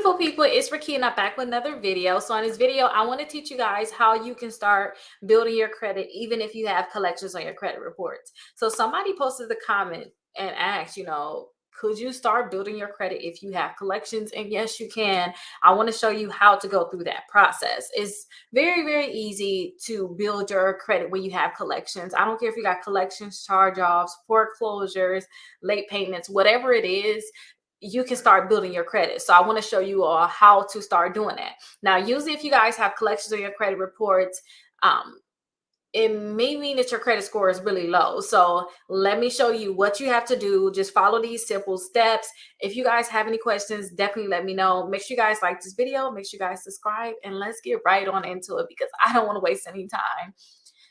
Beautiful people, it's Rickita back with another video. So in this video, I want to teach you guys how you can start building your credit even if you have collections on your credit reports. So somebody posted the comment and asked, could you start building your credit if you have collections? And yes, you can. I want to show you how to go through that process. It's very, very easy to build your credit when you have collections. I don't care if you got collections, charge-offs, foreclosures, late payments, whatever it is, you can start building your credit. So I want to show you all how to start doing that. Now, usually if you guys have collections on your credit reports, it may mean that your credit score is really low. So let me show you what you have to do. Just follow these simple steps. If you guys have any questions, definitely let me know. Make sure you guys like this video, make sure you guys subscribe, and let's get right on into it because I don't want to waste any time.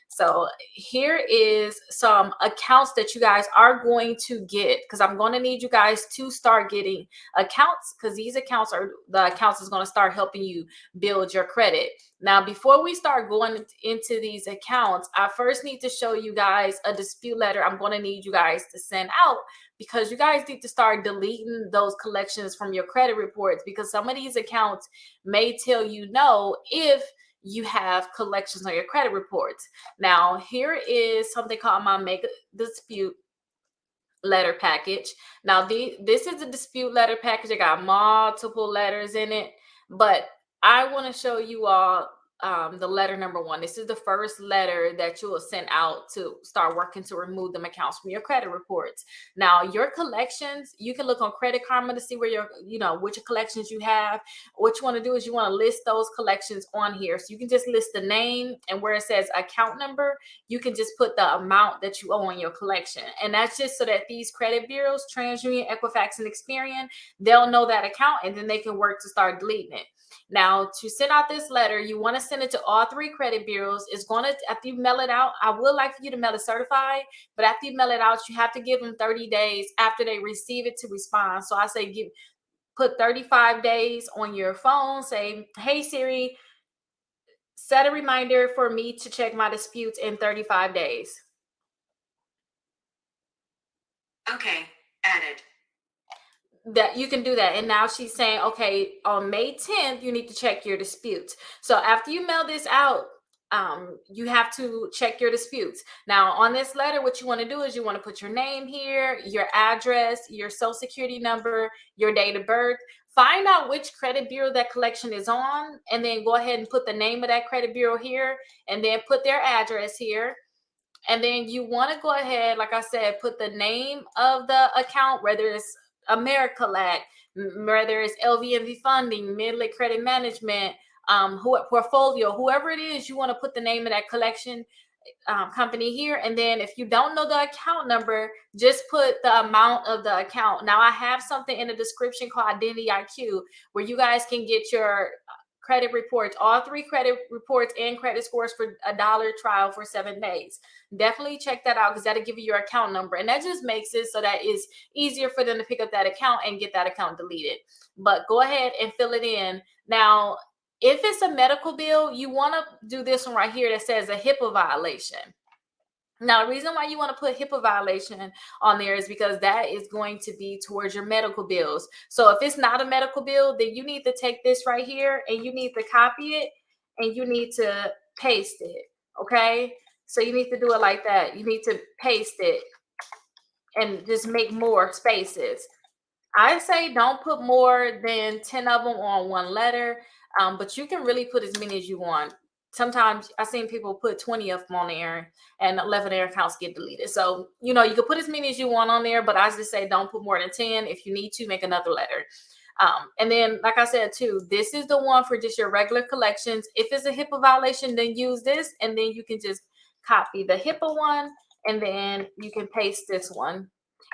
So here is some accounts that you guys are going to get, because I'm going to need you guys to start getting accounts, because these accounts are the accounts is going to start helping you build your credit. Now, before we start going into these accounts, I first need to show you guys a dispute letter I'm going to need you guys to send out, because you guys need to start deleting those collections from your credit reports, because some of these accounts may tell you no if you have collections on your credit reports. Now, here is something called my mega dispute letter package. Now, this is a dispute letter package. I got multiple letters in it, but I want to show you all the letter number one. This is the first letter that you will send out to start working to remove them accounts from your credit reports. Now, your collections, you can look on Credit Karma to see where your, which collections you have. What you want to do is you want to list those collections on here. So you can just list the name, and where it says account number, you can just put the amount that you owe on your collection. And that's just so that these credit bureaus, TransUnion, Equifax, and Experian, they'll know that account, and then they can work to start deleting it. Now, to send out this letter, you want to send it to all three credit bureaus. It's going to, after you mail it out, I would like for you to mail it certified, but after you mail it out, you have to give them 30 days after they receive it to respond. So I say put 35 days on your phone. Say, hey Siri, set a reminder for me to check my disputes in 35 days. Okay, added. That you can do that. And now she's saying, okay, on May 10th, you need to check your disputes. So after you mail this out, you have to check your disputes. Now, on this letter, what you want to do is you want to put your name here, your address, your social security number, your date of birth. Find out which credit bureau that collection is on, and then go ahead and put the name of that credit bureau here, and then put their address here. And then you want to go ahead, like I said, put the name of the account, whether it's AmeriCollect, whether it's LVMV Funding, Midland Credit Management, Portfolio, whoever it is, you want to put the name of that collection company here. And then if you don't know the account number, just put the amount of the account. Now, I have something in the description called Identity IQ, where you guys can get your credit reports, all three credit reports and credit scores for $1 trial for 7 days. Definitely check that out, because that'll give you your account number, and that just makes it so that it's easier for them to pick up that account and get that account deleted. But go ahead and fill it in. Now, if it's a medical bill, you want to do this one right here that says a HIPAA violation. Now, the reason why you want to put HIPAA violation on there is because that is going to be towards your medical bills. So if it's not a medical bill, then you need to take this right here and you need to copy it and you need to paste it. Okay. So you need to do it like that. You need to paste it and just make more spaces. I say don't put more than 10 of them on one letter, but you can really put as many as you want. Sometimes I've seen people put 20 of them on there and 11 of their accounts get deleted. So, you can put as many as you want on there, but I just say don't put more than 10. If you need to, make another letter. And then, like I said, too, this is the one for just your regular collections. If it's a HIPAA violation, then use this, and then you can just copy the HIPAA one, and then you can paste this one.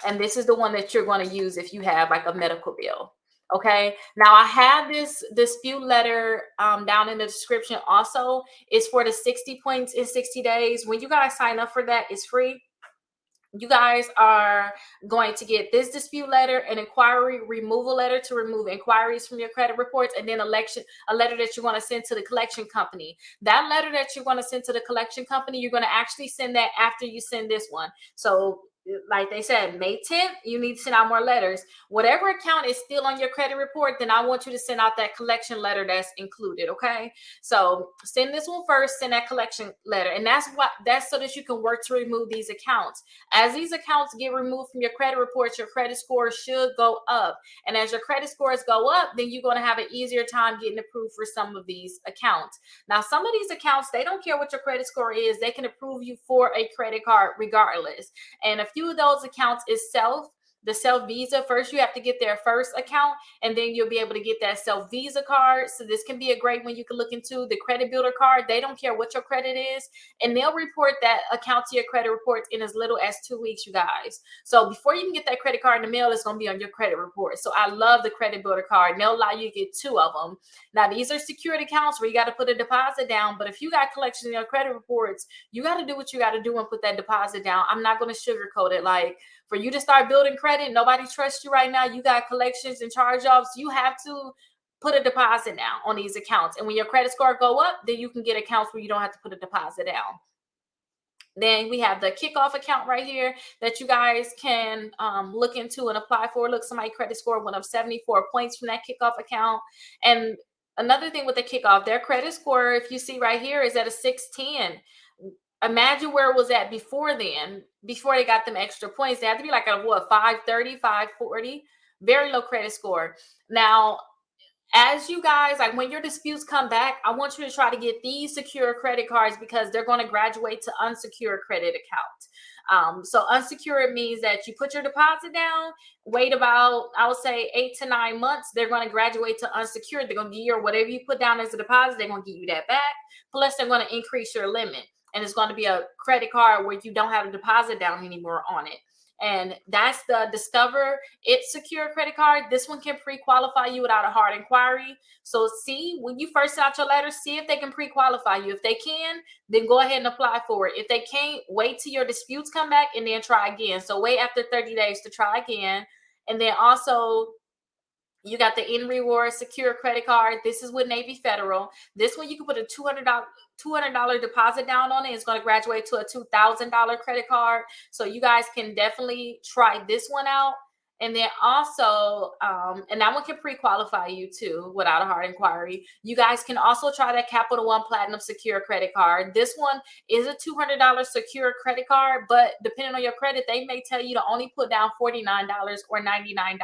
And this is the one that you're going to use if you have like a medical bill. Okay. Now, I have this dispute letter down in the description also. It's for the 60 points in 60 days. When you guys sign up for that, it's free. You guys are going to get this dispute letter, an inquiry removal letter to remove inquiries from your credit reports, and then a letter that you want to send to the collection company. That letter that you want to send to the collection company, you're going to actually send that after you send this one. So like they said, May 10th, you need to send out more letters. Whatever account is still on your credit report, then I want you to send out that collection letter that's included. Okay. So send this one first, send that collection letter. And that's so that you can work to remove these accounts. As these accounts get removed from your credit reports, your credit score should go up. And as your credit scores go up, then you're going to have an easier time getting approved for some of these accounts. Now, some of these accounts, they don't care what your credit score is. They can approve you for a credit card regardless. And a few of those accounts is the self Visa. First, you have to get their first account, and then you'll be able to get that self Visa card. So this can be a great one you can look into. The credit builder card, they don't care what your credit is, and they'll report that account to your credit reports in as little as 2 weeks, you guys. So before you can get that credit card in the mail, it's going to be on your credit report. So I love the credit builder card, and they'll allow you to get 2 of them. Now, these are secured accounts where you got to put a deposit down, but if you got collections in your credit reports, you got to do what you got to do and put that deposit down. I'm not going to sugarcoat it. Like, for you to start building credit, nobody trusts you right now. You got collections and charge-offs. You have to put a deposit down on these accounts. And when your credit score go up, then you can get accounts where you don't have to put a deposit down. Then we have the kickoff account right here that you guys can look into and apply for. Look, somebody credit score went up 74 points from that kickoff account. And another thing with the kickoff, their credit score, if you see right here, is at a 610. Imagine where it was at before then, before they got them extra points. They had to be like a what, 530, 540, very low credit score. Now, as you guys, like when your disputes come back, I want you to try to get these secure credit cards because they're going to graduate to unsecured credit account. So unsecured means that you put your deposit down, wait about, I would say 8 to 9 months, they're going to graduate to unsecured. They're going to give you whatever you put down as a deposit, they're going to give you that back. Plus, they're going to increase your limit. And it's going to be a credit card where you don't have a deposit down anymore on it. And that's the Discover It's Secure credit card. This one can pre-qualify you without a hard inquiry. So see, when you first send out your letter, see if they can pre-qualify you. If they can, then go ahead and apply for it. If they can't, wait till your disputes come back and then try again. So wait after 30 days to try again. And then also, you got the In Reward Secure credit card. This is with Navy Federal. This one you can put a $200 deposit down on it. It's going to graduate to a $2,000 credit card. So you guys can definitely try this one out. And then also, and that one can pre-qualify you too without a hard inquiry. You guys can also try that Capital One Platinum Secure credit card. This one is a $200 secure credit card, but depending on your credit, they may tell you to only put down $49 or $99.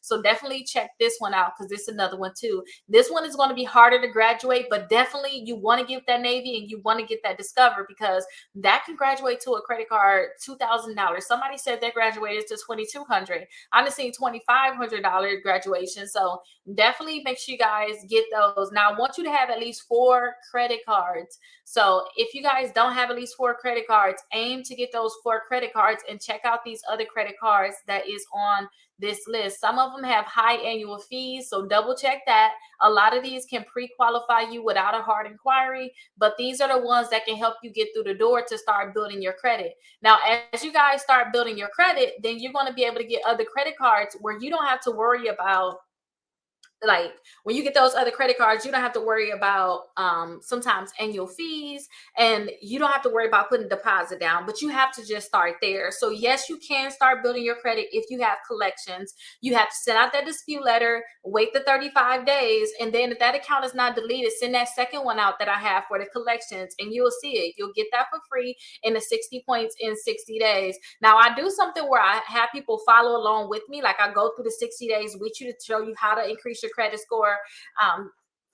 So definitely check this one out because this is another one too. This one is going to be harder to graduate, but definitely you want to get that Navy and you want to get that Discover because that can graduate to a credit card $2,000. Somebody said they graduated to $2,200. I've seen $2,500 graduation. So definitely make sure you guys get those. Now, I want you to have at least 4 credit cards. So if you guys don't have at least 4 credit cards, aim to get those 4 credit cards and check out these other credit cards that is on this list. Some of them have high annual fees, so double check that. A lot of these can pre-qualify you without a hard inquiry, but these are the ones that can help you get through the door to start building your credit. Now, as you guys start building your credit, then you're going to be able to get other credit cards where you don't have to worry about, like when you get those other credit cards, you don't have to worry about sometimes annual fees, and you don't have to worry about putting deposit down, but you have to just start there. So yes, you can start building your credit if you have collections. You have to send out that dispute letter, wait the 35 days, and then if that account is not deleted, send that second one out that I have for the collections, and you'll see it. You'll get that for free in the 60 points in 60 days. Now, I do something where I have people follow along with me. Like I go through the 60 days with you to show you how to increase your credit score.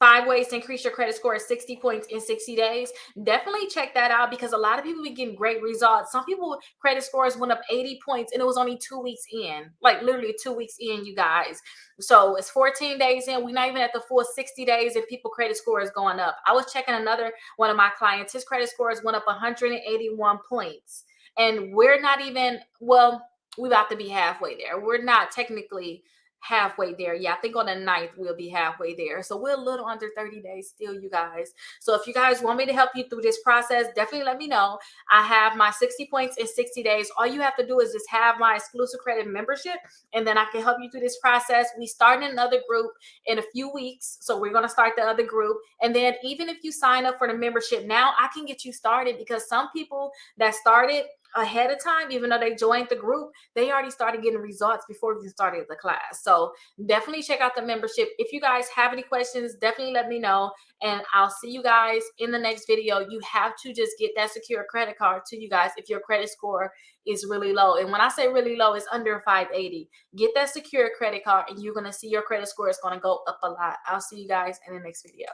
5 ways to increase your credit score at 60 points in 60 days. Definitely check that out because a lot of people be getting great results. Some people credit scores went up 80 points and it was only 2 weeks in, like literally 2 weeks in, you guys. So it's 14 days in. We're not even at the full 60 days and people credit score is going up. I was checking another one of my clients. His credit scores went up 181 points. And we're not even, well, we're about to be halfway there. We're not technically halfway there. Yeah, I think on the 9th we'll be halfway there. So we're a little under 30 days still, you guys. So if you guys want me to help you through this process, definitely let me know. I have my 60 points in 60 days. All you have to do is just have my exclusive credit membership, and then I can help you through this process. We start another group in a few weeks. So we're going to start the other group. And then even if you sign up for the membership now, I can get you started because some people that started ahead of time, even though they joined the group, they already started getting results before we even started the class. So definitely check out the membership. If you guys have any questions, definitely let me know, and I'll see you guys in the next video. You have to just get that secure credit card to you guys if your credit score is really low. And when I say really low, it's under 580. Get that secure credit card and you're going to see your credit score is going to go up a lot. I'll see you guys in the next video.